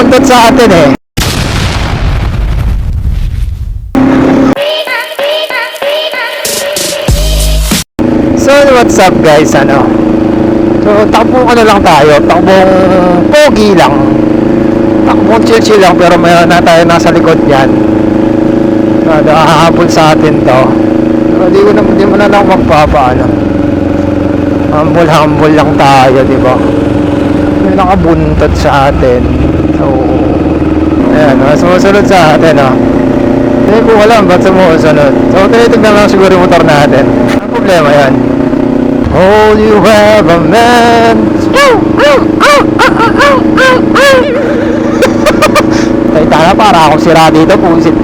bumubuntot sa atin eh. So what's up guys, ano? So takbo lang tayo, takbong pogi lang. Takbong chill lang, pero mayroon na tayo nasa likod yan. Hahabol sa atin to. So di mo na lang magpapaano. Humble lang tayo, di ba? May nakabuntot sa atin. So ayan, sumusunod sa atin, oh. Hindi ko alam ba't sumusunod. So tinitignan lang siguro yung motor natin. Ang problema yan. All you have a man. Tay tala, para akong sira dito, pusit.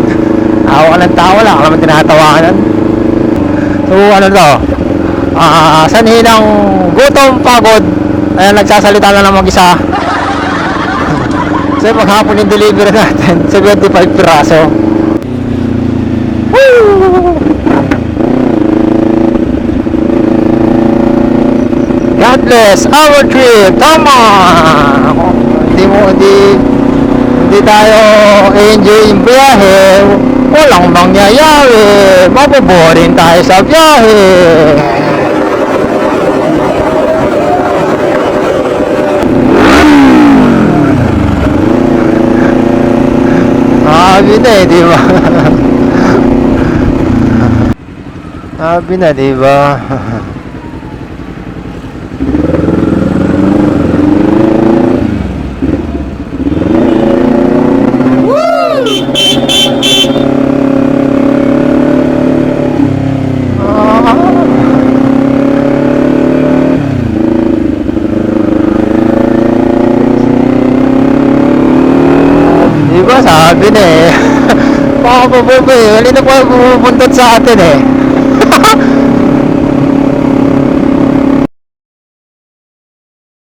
Tawa ka ng tawa lang, alam mo tinatawanan. So ano to, sanhi ng gutom, pagod. Ayan, nagsasalita na lang mag-isa. So maghapon yung delivery natin, 75 piraso. Woo! God bless our trip. Tama. Hindi tayo enjoy yung biyahe. Walang mangyayari. Maboboring tayo sa biyahe. Sabi na eh, di ba? Sabi na, di ba? Diba sabi na eh. Baka pabubo eh. Wali na po bubuntot sa atin eh.